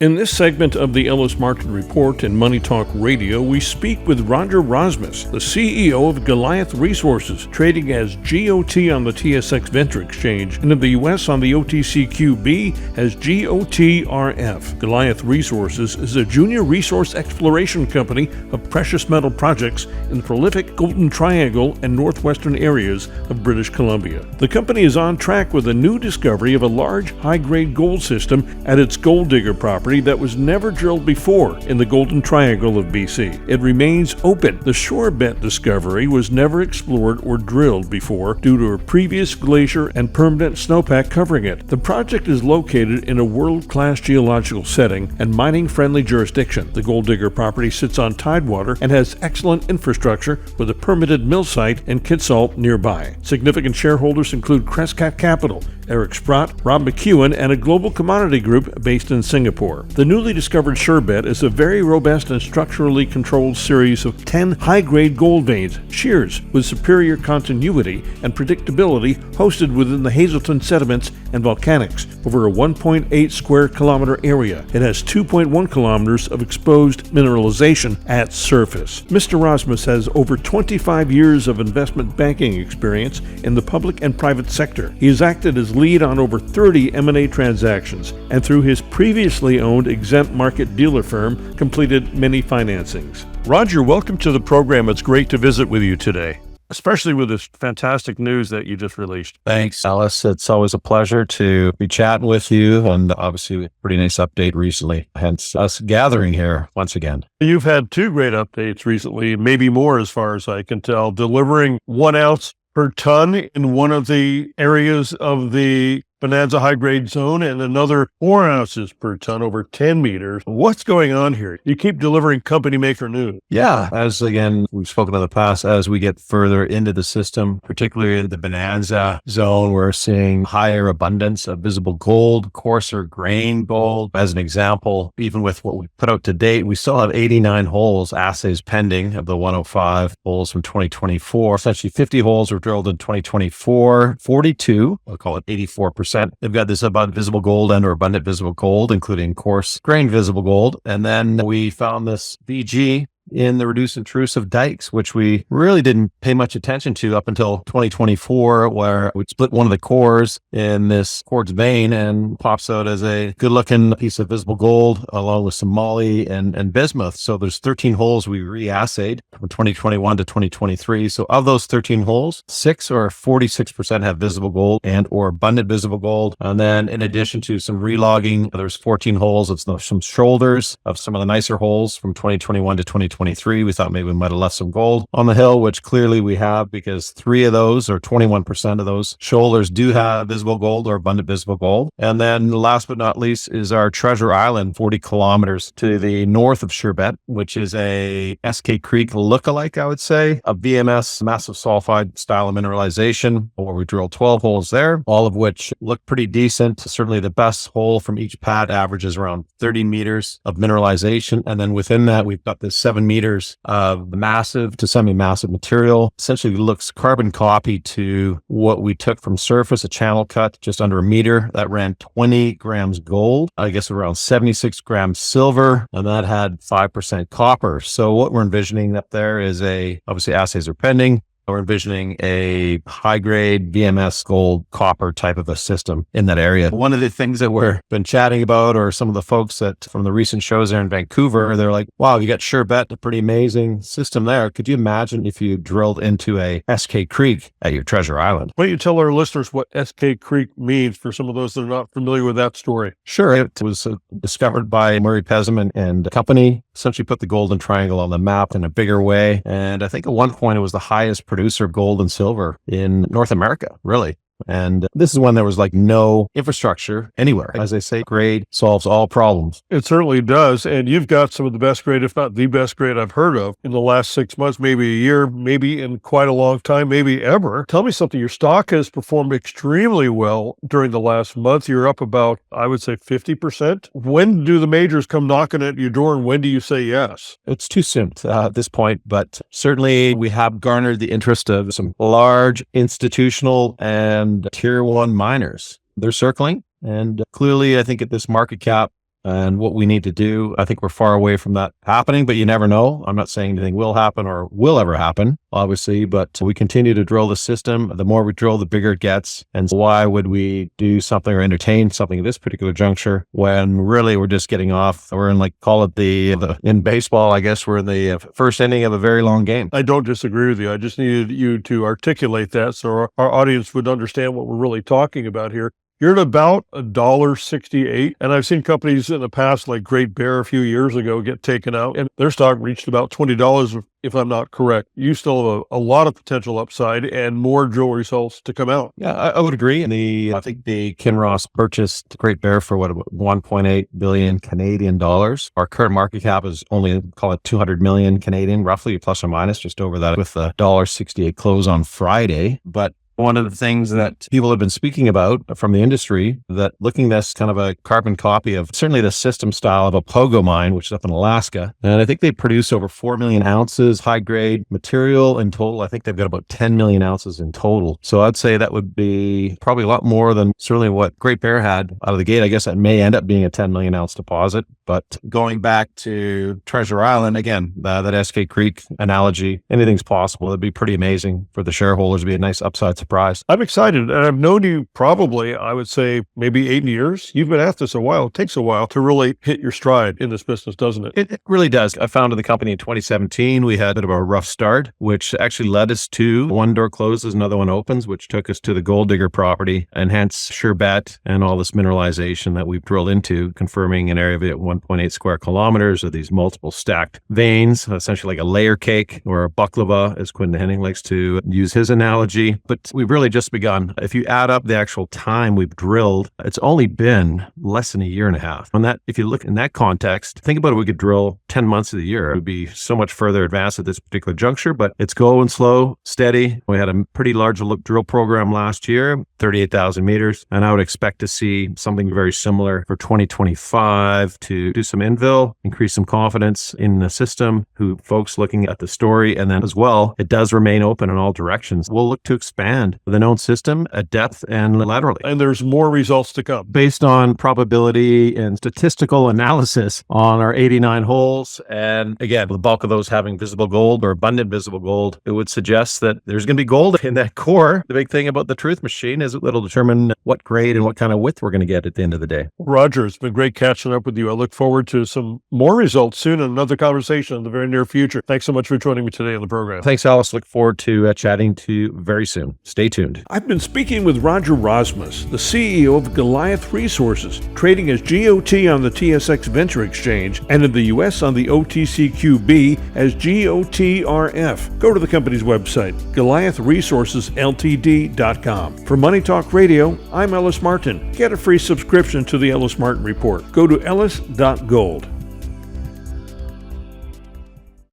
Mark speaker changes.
Speaker 1: In this segment of the Ellis Market Report and Money Talk Radio, we speak with Roger Rosmus, the CEO of Goliath Resources, trading as GOT on the TSX Venture Exchange, and in the U.S. on the OTCQB as GOTRF. Goliath Resources is a junior resource exploration company of precious metal projects in the prolific Golden Triangle and northwestern areas of British Columbia. The company is on track with a new discovery of a large, high-grade gold system at its Gold Digger property that was never drilled before in the Golden Triangle of BC. It remains open. The Shorebet discovery was never explored or drilled before due to a previous glacier and permanent snowpack covering it. The project is located in a world-class geological setting and mining-friendly jurisdiction. The Gold Digger property sits on tidewater and has excellent infrastructure with a permitted mill site in Kitsault nearby. Significant shareholders include Crescat Capital, Eric Sprott, Rob McEwen, and a global commodity group based in Singapore. The newly discovered Shorebet is a very robust and structurally controlled series of 10 high-grade gold veins, shears with superior continuity and predictability hosted within the Hazelton sediments and volcanics over a 1.8 square kilometer area. It has 2.1 kilometers of exposed mineralization at surface. Mr. Rosmus has over 25 years of investment banking experience in the public and private sector. He has acted as lead on over 30 M&A transactions, and through his previously owned exempt market dealer firm, completed many financings. Roger, welcome to the program. It's great to visit with you today, especially with this fantastic news that you just released.
Speaker 2: Thanks, Ellis. It's always a pleasure to be chatting with you, and obviously a pretty nice update recently, hence us gathering here once again.
Speaker 1: You've had two great updates recently, maybe more as far as I can tell, delivering 1 ounce per ton in one of the areas of the Bonanza high-grade zone and another 4 ounces per ton over 10 meters. What's going on here? You keep delivering company maker news.
Speaker 2: Yeah, as again, we've spoken in the past, as we get further into the system, particularly in the Bonanza zone, we're seeing higher abundance of visible gold, coarser grain gold. As an example, even with what we put out to date, we still have 89 holes, assays pending of the 105 holes from 2024. Essentially 50 holes were drilled in 2024, 42, I'll call it 84%. They've got this abundant visible gold and or abundant visible gold, including coarse grain visible gold. And then we found this VG in the reduced intrusive dikes, which we really didn't pay much attention to up until 2024, where we split one of the cores in this quartz vein and pops out as a good looking piece of visible gold along with some moly and bismuth. So there's 13 holes we re-assayed from 2021 to 2023. So of those 13 holes, 6 or 46% have visible gold and or abundant visible gold. And then in addition to some relogging, there's 14 holes of some shoulders of some of the nicer holes from 2021 to 2023. We thought maybe we might have left some gold on the hill, which clearly we have, because 3 of those, or 21% of those shoulders, do have visible gold or abundant visible gold. And then last but not least is our Treasure Island, 40 kilometers to the north of Shorebet, which is a SK Creek lookalike, I would say, a VMS massive sulfide style of mineralization, where we drilled 12 holes there, all of which look pretty decent. Certainly the best hole from each pad averages around 30 meters of mineralization. And then within that, we've got this 7 meters of massive to semi-massive material. Essentially looks carbon copy to what we took from surface, a channel cut just under a meter that ran 20 grams gold, I guess around 76 grams silver, and that had 5% copper. So what we're envisioning up there is obviously assays are pending. We're envisioning a high-grade VMS gold copper type of a system in that area. One of the things that we've been chatting about, or some of the folks that from the recent shows there in Vancouver, they're like, wow, you got Shorebet, a pretty amazing system there. Could you imagine if you drilled into a SK Creek at your Treasure Island?
Speaker 1: Why don't you tell our listeners what SK Creek means for some of those that are not familiar with that story?
Speaker 2: Sure. It was discovered by Murray Pesman and company, essentially put the Golden Triangle on the map in a bigger way. And I think at one point it was the highest producer of gold and silver in North America, really. And this is when there was like no infrastructure anywhere. As they say, grade solves all problems.
Speaker 1: It certainly does. And you've got some of the best grade, if not the best grade I've heard of in the last 6 months, maybe a year, maybe in quite a long time, maybe ever. Tell me something. Your stock has performed extremely well during the last month. You're up about, I would say, 50%. When do the majors come knocking at your door, and when do you say yes?
Speaker 2: It's too soon at this point, but certainly we have garnered the interest of some large institutional and tier one miners. They're circling, and clearly I think at this market cap, and what we need to do. I think we're far away from that happening, but you never know. I'm not saying anything will happen or will ever happen, obviously, but we continue to drill the system. The more we drill, the bigger it gets. And so why would we do something or entertain something at this particular juncture when really we're just getting off? We're in, like, call it in baseball, I guess we're in the first inning of a very long game.
Speaker 1: I don't disagree with you. I just needed you to articulate that so our audience would understand what we're really talking about here. You're at about $1.68, and I've seen companies in the past, like Great Bear a few years ago, get taken out, and their stock reached about $20, if I'm not correct. You still have a lot of potential upside and more drill results to come out.
Speaker 2: Yeah, I would agree. I think the Kinross purchased Great Bear for about 1.8 billion Canadian dollars. Our current market cap is only, call it 200 million Canadian, roughly, plus or minus, just over that, with the $1.68 close on Friday. But one of the things that people have been speaking about from the industry, that looking at this kind of a carbon copy of certainly the system style of a Pogo mine, which is up in Alaska. And I think they produce over 4 million ounces high grade material in total. I think they've got about 10 million ounces in total. So I'd say that would be probably a lot more than certainly what Great Bear had out of the gate. I guess that may end up being a 10 million ounce deposit. But going back to Treasure Island, again, that SK Creek analogy, anything's possible. It'd be pretty amazing for the shareholders. It'd be a nice upside surprise.
Speaker 1: I'm excited, and I've known you probably, I would say, maybe 8 years. You've been at this a while. It takes a while to really hit your stride in this business, doesn't it?
Speaker 2: It really does. I founded the company in 2017. We had a bit of a rough start, which actually led us to one door closes, another one opens, which took us to the Gold Digger property, and hence Sherbet and all this mineralization that we've drilled into, confirming an area of 1.8 square kilometers of these multiple stacked veins, essentially like a layer cake or a baklava, as Quinton Henning likes to use his analogy. But we've really just begun. If you add up the actual time we've drilled, it's only been less than a year and a half. And that, if you look in that context, think about it, we could drill 10 months of the year. It would be so much further advanced at this particular juncture, but it's going slow, steady. We had a pretty large drill program last year, 38,000 meters. And I would expect to see something very similar for 2025 to do some infill, increase some confidence in the system, folks looking at the story. And then as well, it does remain open in all directions. We'll look to expand the known system at depth and laterally.
Speaker 1: And there's more results to come.
Speaker 2: Based on probability and statistical analysis on our 89 holes. And again, the bulk of those having visible gold or abundant visible gold, it would suggest that there's going to be gold in that core. The big thing about the truth machine is it'll determine what grade and what kind of width we're going to get at the end of the day.
Speaker 1: Roger, it's been great catching up with you. I look forward to some more results soon and another conversation in the very near future. Thanks so much for joining me today on the program.
Speaker 2: Thanks, Ellis. Look forward to chatting to you very soon. Stay tuned.
Speaker 1: I've been speaking with Roger Rosmus, the CEO of Goliath Resources, trading as GOT on the TSX Venture Exchange and in the U.S. on the OTCQB as GOTRF. Go to the company's website, GoliathResourcesLTD.com. For Money Talk Radio, I'm Ellis Martin. Get a free subscription to the Ellis Martin Report. Go to ellis.gold.